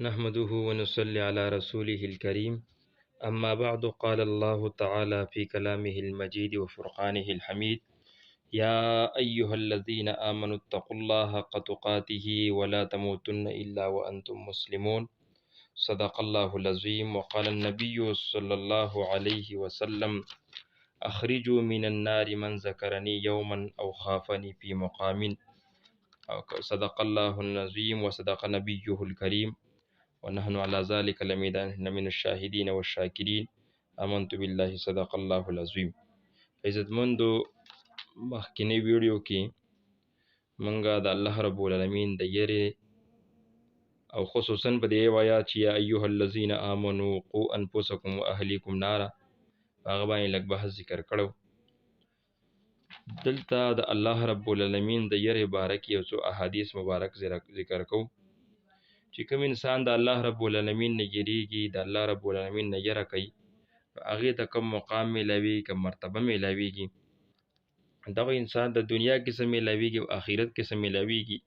نحمده ونصلي على رسوله الكريم. أما بعد، قال الله تعالى في كلامه المجيد وفرقانه الحميد: يا أيها الذين آمنوا اتقوا الله حق تقاته ولا تموتن إلا وأنتم مسلمون. صدق الله العظيم. وقال النبي صلى الله عليه وسلم: أخرجوا من النار من ذكرني يوما أو خافني في مقام. صدق الله العظيم وصدق نبيه الكريم ونحن على ذلك من الشاهدين والشاكرين. آمنت بالله. صدق الله العظيم. عزت مندو مخکینی ویډیو کې منګه د الله رب العالمین د یری او خصوصا په دې آیات چې یا ایها الذین آمنوا قوا انفسکم واهلیکم نارا هغه باندې لږ بحث ذکر کړو. دلته د الله رب العالمین د یری باره کې یو څو احادیث مبارک ذکر کوو چې کوم انسان د الله رب العالمین نه یریږي، د الله رب العالمین نه یره کوي، هغې ته کوم مقام میلاوي، کوم مرتبه میلاویږي. دغه انسان د دنیا کې څه میلاویږي او آخرت کې څه میلاویږي،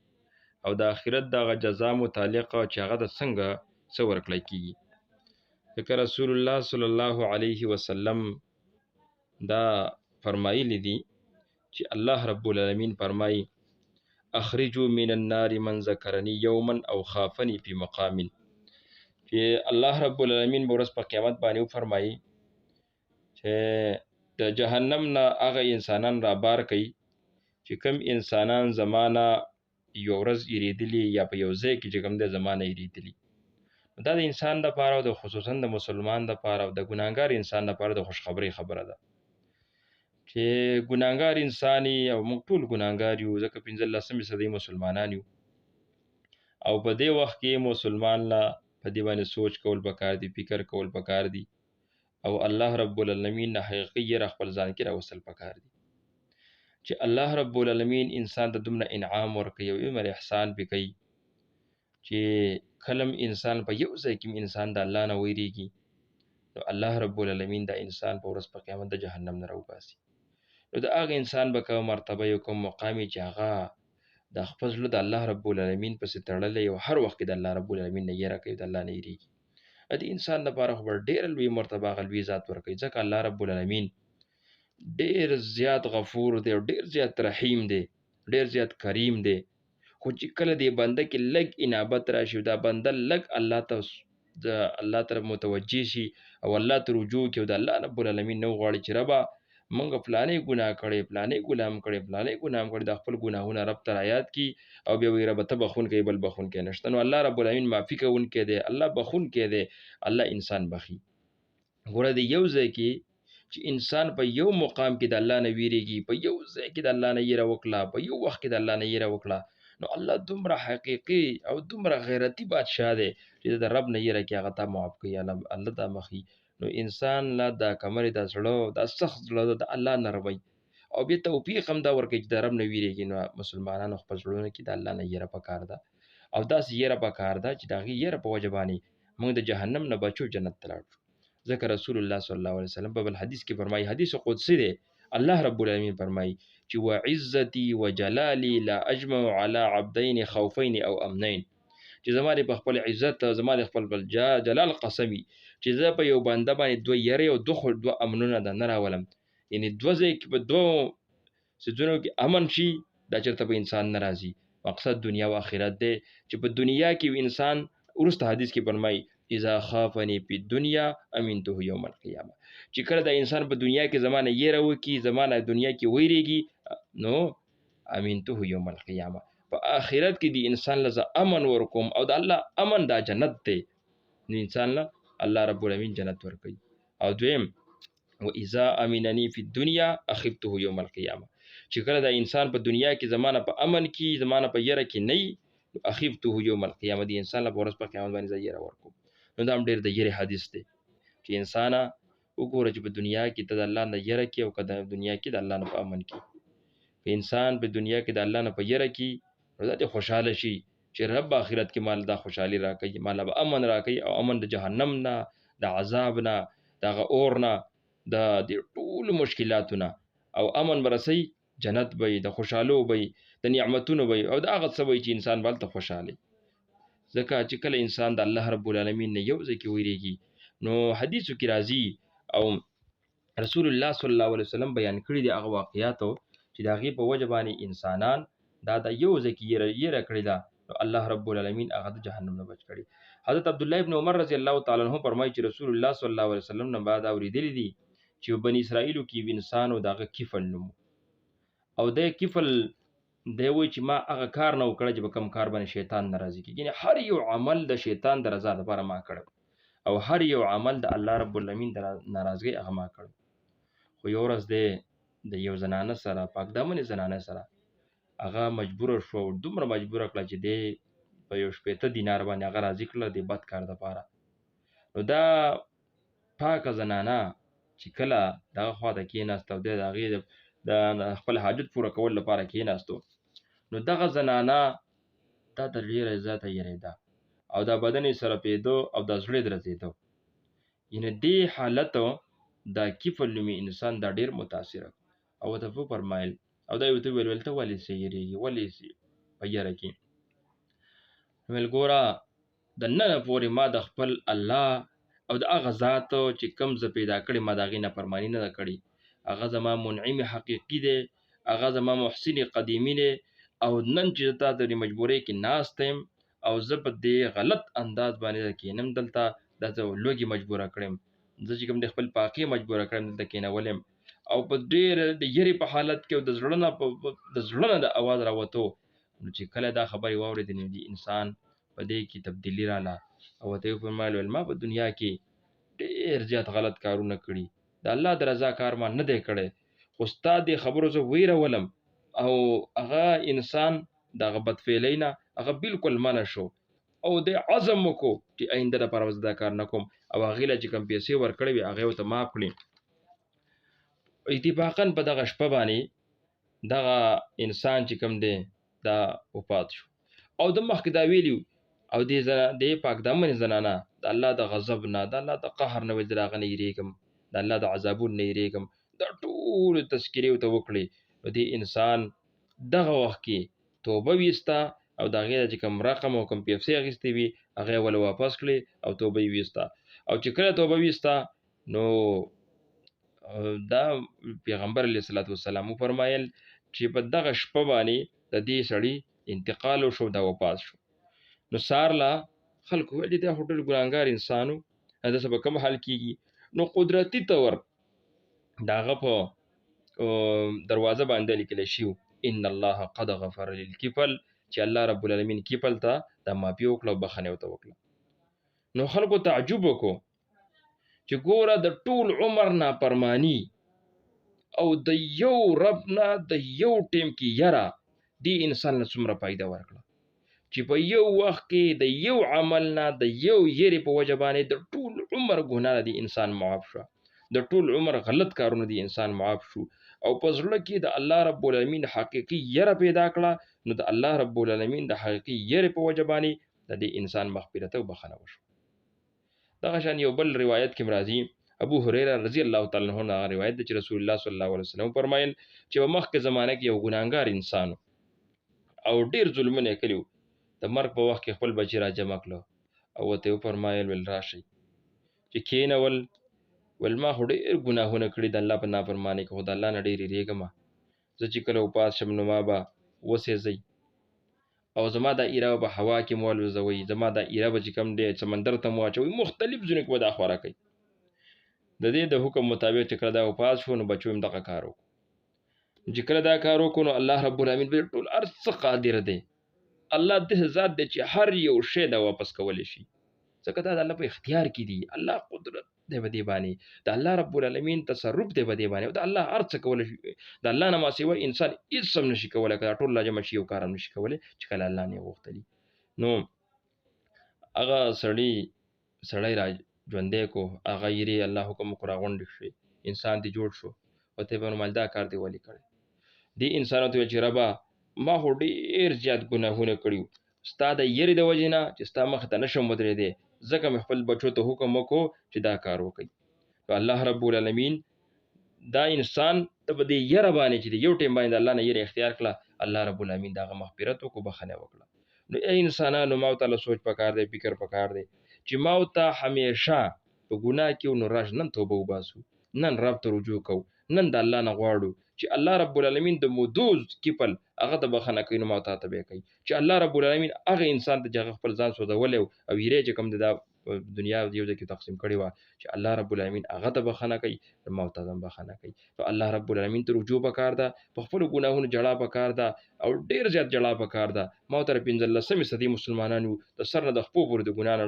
او د آخرت دغه جزا متعلقه چې هغه د څنګه څه ورکړی کیږي. ځکه رسول الله صلی الله علیه وسلم دا فرمایلی دي چې الله رب العالمین فرمایي: اخرجوا من النار من ذکرنی یوما او خافنی فی مقام. چې الله رب العالمین به ورځ په قیامت باندې وفرمایي چې د جهنم نه هغه انسانان را بار کوي چې کوم انسانان زمانه یو ورځ یریدلي یا په یو ځای کې چې کوم د زمانه یریدلي. دا د انسان دپاره او د خصوصا د مسلمان دپاره او د ګناهګار انسان دپاره د خوشخبری خبره ده چې ګناهګار انسان او موږ ټول ګناهګار یو، ځکه 15 صدۍ مسلمانان یو، او په دې وخت کې مسلمان لا په دې باندې سوچ کول پکار دي، فکر کول پکار دي، او الله رب العالمین نه حقیقي یره خپل ځان کې راوستل پکار دي چې الله رب العالمین انسان ته دومره انعام ورکوي او عمر احسان پې کوي چې کلم انسان په یو ځای کې انسان د الله نه ویریږي، نو الله رب العالمین دا انسان په ورځ په قیامت د جهنم نه راوباسي. نو د هغه انسان به کوم مرتبه یو کوم مقامي چې هغه د خپل زړه د الله رب العالمین پسې تړلی او هر وخت کې د الله رب العالمین نه یره کوي، د الله نه یریږي. د انسان لپاره خو ډېره لوی مرتبه هغه لوی ذات ورکوي، ځکه الله رب العالمین ډېر زیات غفور دی او ډېر زیات رحیم دی، ډېر زیات کریم دی. خو چې کله دې بنده کې لږ انابت راشي، دا بنده لږ الله ته د الله طرف متوجه شي او الله ته رجوع کړي او د الله رب العالمین نه وغواړي چې ربه موږ فلانې ګناه کړی، فلانې ګناه کړی، فلانې ګناه کړی، د خپل ګناهونه رب ته رایاد کړي او بیا وایي ربه ته بخونکی بل بخونکی نشته. نو الله رب العالمین معافي کوونکی دی، الله بخونکی دی، الله انسان بخي. ګوره د یو ځای کې چې انسان په یو مقام کې د الله نه ویریږي، په یو ځای کې د الله نه یره وکړه، په یو وخت کې د الله نه یره وکړه، نو الله دومره حقیقي او دومره غیرتي بادشاه دی چې د رب نه یره کې هغه ته معاف کوي، الله دا مخي. نو انسان لا دا کمرې دا زړه دا سخت زړه د الله نه روي او بیا توفیق هم دا ورکوي چې د رب نه ویریږي. نو مسلمانانو خپل زړونه کې د الله نه یره پکار ده او داسې یره پکار ده چې د هغې یره په وجه باندې موږ د جهنم نه بچو، جنت ته لاړ شو. ځکه رسول الله صلی الله علیه وسلم په بل حدیث کې فرمایي، حدیث قدسی دی، الله رب العالمین فرمایي چې وعزتي وجلالي لا اجمع على عبدین خوفین او امنین، چې زما د په خپل عزت زما د خپل جلال قسمی چې زه په یو بنده باندې دوه یری او دوه امنونه ده نه راولم. یعنی دوه ځای کې په دوه څیزونو کې امن شي، دا چېرته په انسان نه راځي. مقصد دنیا او آخرت دی چې په دنیا کې انسان وروسته حدیث کې فرمایي اذا خافنی فی الدنیا امنته یوم القیامه، چې کله د انسان په دنیا کې زمانه یره وکړي، زمانه دنیا کې ویریږي، نو امنته یوم القیامه په آخرت کې د انسان لزه امن ورکوم او د الله امن دا جنت دی. نو انسان له الله رب العالمین جنت ورکوي. او دویم و اذا امننی فی الدنیا اخفته یوم القیامه، چې کله د انسان په دنیا کې زمانه په امن کې زمانه په یره کې نه اخفته یوم القیامه، د انسان له ورځ په قیامت باندې زه یره ورکوم. نو دا هم ډېر د یرې حدیث دی چې انسانه وګوره چې په دنیا کې ته د الله نه یره کې او که د دنیا کې د الله نه په امن کې. که انسان په دنیا کې د الله نه په یره کې، نو دا دې خوشحاله شي چې رب آخرت کې مال دا خوشحالي راکوي، مال به امن راکوي او امن د جهنم نه، د عذاب نه، د هغه اور نه، د دې ټولو مشکلاتو نه، او امن به رسوي، جنت به د خوشحالو به د نعمتونو به او د هغه څه به چې انسان به هلته خوشحالي. ځکه چې کله انسان د الله رب العالمین نه یو ځای کې ویریږي نو حدیثو کې راځي او رسول الله صلی الله علیه وسلم بیان کړي دي هغه واقعیاتو چې د هغې په وجه باندې انسانان دا د یو ځای کې یره کړې ده نو الله رب العالمین هغه د جهنم نه بچ کړي. حضرت عبدالله ابن عمر رضی الله تعالی عنہ فرمایي چې رسول الله صلی الله علیه وسلم نه بعد اوریدلی دي چې بنی اسرائیلو کې یو انسان او دغه کفل نوم او د کفل دی وایي چې ما هغه کار نه وکړی چې په کوم کار باندې شیطان ناراضي کېږي، یعنې هر یو عمل د شیطان د رضا لپاره ما کړی او هر یو عمل د الله رب العالمین د ناراضګۍ هغه ما کړی. خو یو ورځ دی د یو زنانه سره پاک دامنې زنانه سره هغه مجبوره شو او دومره مجبوره کړه چې دی په یو 80 دینار باندې هغه راضي کړله د بد کار دپاره. نو دا پاکه زنانه چې کله دغه خوا ته کېناسته او دی د هغې د خپل حاجت پوره کولو لپاره کېناستو نو دغه زنانه دا د ډېره زیاته یېرېده او دا بدن یې سرپېده او دا زړه یې درزېده. یعنې دې حالت دا کفل نومي انسان دا ډېر متاثره او ورته وفرمایل او دا یې ورته وویل ته ولې څه یېرېږي ولې په یېره کې ویل ګوره د ننه پورې ما د خپل الله او د هغه ذات چې کوم زه پیدا کړی ما د هغې نافرماني نه ده کړې هغه زما منعم حقیقي دی هغه زما محسن قدیمي دی او نن چې تا د مجبورۍ کې ناست یم او زه په دې غلط انداز باندې کېنم دلته دا زه لوږې مجبوره کړم زه چې کوم د خپل پاکۍ مجبوره کړم دلته کېنولم او په ډېر د یرې په حالت کې او د زړه نه د اواز راوتو نو چې کله دا خبرې واورېدې نو د انسان په دې کې تبدیلي راله او ورته یې وفرمایل ویل ما په دنیا کې ډېر زیات غلط کارونه کړي د الله د رضا کار ما نه دی کړی خو ستا دې خبرو زه ویرولم او هغه انسان دغه بدفعلۍ نه هغه بالکل منع شو او د عزم وکړو چې آینده دپاره به زه دا کار نه کوم او هغې له چې کوم پیسې ورکړې وي هغې ورته معاف کړي. اتفاقا په دغه شپه باندې دغه انسان چې کوم دی دا وفات شو او د مخکې دا ویلي او دې پاک دامنې زنانه د الله د غضب نه د الله د قهر نه ویل د هغه نه یېرېږم د الله د عذابونو نه یېرېږم دا ټولې تذکرې ورته وکړې نو دې انسان دغه وخت کې توبه ویسته او د هغې چې کوم رقم او کوم پیسې اخیستې وي هغه یې ول واپس کړې او توبه یې ویسته او چې کله توبه ویسته نو دا پیغمبر علیه الصلاة والسلام وفرمایل چې په دغه شپه باندې د دې سړي انتقال وشو دا وفات شو. نو سار لا خلکو ویل دا خو ډېر ګناهګار انسان و داسې به کوم حال کېږي نو قدرتي طور د هغه په دروازه باندې لیکلی شوي ان الله قد غفر للکفل چې الله رب العالمین کفل ته دا معافي وکړه او بخښنه ورته وکړه. نو خلکو تعجب وکړو چې ګوره د ټول عمر نافرماني او د یو رب نه د یو ټیم کې یره دې انسان له څومره فایده ورکړه چې په یو وخت کې د یو عمل نه د یو یېرې په وجه باندې د ټول عمر ګناه د انسان معاف شوه د ټول عمر غلط کارونه د انسان معاف شو او په زړه کې د الله رب العالمین حقیقي یره پیدا کړه نو د الله رب العالمین د حقیقي یرې په وجه باندې د دې انسان مغفرت او بخښنه وشو. دغه شان یو بل روایت کې راځي ابو هريره رضی الله تعالی عنہ نه روایت ده چې رسول الله صلی الله علیه وسلم فرمایل چې په مخکې زمانه کې یو ګناهګار انسان او ډیر ظلمونه کړیو د مرګ په وخت کې خپل بچی را جمع کړو او ورته فرمایل ول راشي چې کینول ول ما خو ډېر ګناهونه کړي د الله په نافرمانۍ کې خو د الله نه ډېر یېرېږم زه چې کله وپاس شم نو ما به وسېځئ او زما دا ایره به هوا کې مو والوځوئ زما دا ایره به چې کوم دی سمندر ته مو اچوئ مختلف ځایونو کې به دا خواره کوي. د دې د حکم مطابق چې کله دا وپاس شو نو بچو هم دغه کار وکړو چې کله دا کار وکړو نو الله رب العالمین به ټول هر څه قادر دی الله دې ذات دی چې هر یو شی دا واپس کولی شي ځکه دا د الله په اختیار کې دي الله قدرت دی په دې باندې د الله رب العالمین تصرف دی په دې باندې او د الله هر څه کولی شي د الله نه ما سوی انسان هېڅ هم نشي کولی که دا ټول لا جمع شي یو کار هم نشي کولی چې کله الله نه یې غوښتلي. نو هغه سړی را ژوندی کو هغه یېرې الله حکم وکړو راغونډې شوې انسان دې جوړ شو ورته یې فرمایل دا کار دې ولې کړی دې انسان ورته ویل چې ربه ما خو ډېر زیات ګناهونه کړي ستا د یېرې د وجې نه چې ستا مخې ته نشم ودرېدی ځکه مې خپل بچو ته حکم وکړو چې دا کار وکړي. نو الله رب العالمین دا انسان ته په دې یره باندې چې د یو ټیم باندې د الله نه یره اختیار کړه الله رب العالمین دغه مغفرت وکړو بخښنه وکړه. نو ای انسانانو ما ته سوچ پکار دی فکر پکار دی چې ما ته همیشه په ګناه کې نو راش نن توبه وباسو نن رب ته رجوع کو نن د الله نه غواړو چې الله رب العالمین د مودوز کیپل هغه د بخنه کوي نو ما ته به کوي چې الله رب العالمین هغه انسان ته جګ خپل ځان سوځول او یری چې کوم د دنیا یو ځکه تقسیم کړي وا چې الله رب العالمین هغه ته بخنه کوي ما ته هم بخنه کوي نو الله رب العالمین ته رجوع وکړ دا په خپل ګناهونو جړه وکړ دا او ډیر زیات جړه وکړ دا ما تر 15 صدی مسلمانانو د سر نه د خپل پور د ګنا نه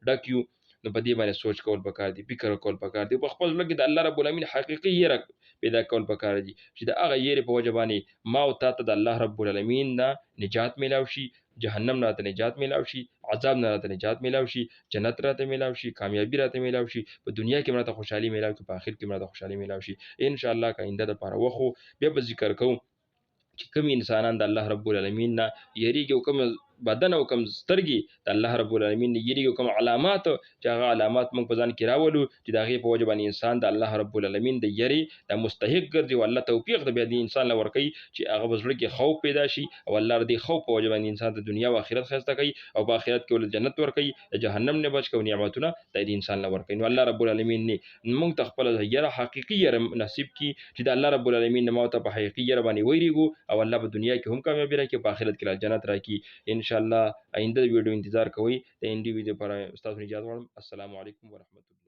ډکیو نو په دې باندې سوچ کول پکار دي فکر کول پکار دي په خپل لګي د الله رب العالمین حقيقي یره پیدا کول پکار دي چې د هغه یره په وجه باندې ما او تاسو د الله رب العالمین نه نجات میلاو شي جهنم نه ته نجات میلاو شي عذاب نه ته نجات میلاو شي جنت راته میلاو شي کامیابی راته میلاو شي په دنیا کې مراته خوشحالي میلاو شي په آخرت کې مراته خوشحالي میلاو شي ان شاء الله کاینده د پاره وخو به ذکر کوم چې کوم انسانان د الله رب العالمین نه یریږي او کوم بدن او کوم سترګي د الله رب العالمین نه یریږي او کوم علامات چې هغه علامات موږ په ځان کې راولو چې د هغه په وجه باندې انسان د الله رب العالمین د یری د مستحق ګرځي او الله توفیق د بیا د انسان لور کوي چې هغه بزړه کې خوف پیدا شي او الله دې خوف په وجه باندې انسان د دنیا او آخرت خسته کوي او په آخرت کې ول جنت ور کوي د جهنم نه بچ کوي نعمتونه د دې انسان لور کوي نو الله رب العالمین نه موږ ته خپل یره حقيقي یره نصیب کی چې د الله رب العالمین نه موته په حقيقي یره باندې ویریږو او الله په دنیا کې هم کامیابی راکړي په آخرت کې جنت راکړي ان شاء الله آئنده ویډیو انتظار کوئ د انډي ویډیو پر استاد اجازه غواړم السلام علیکم ورحمت الله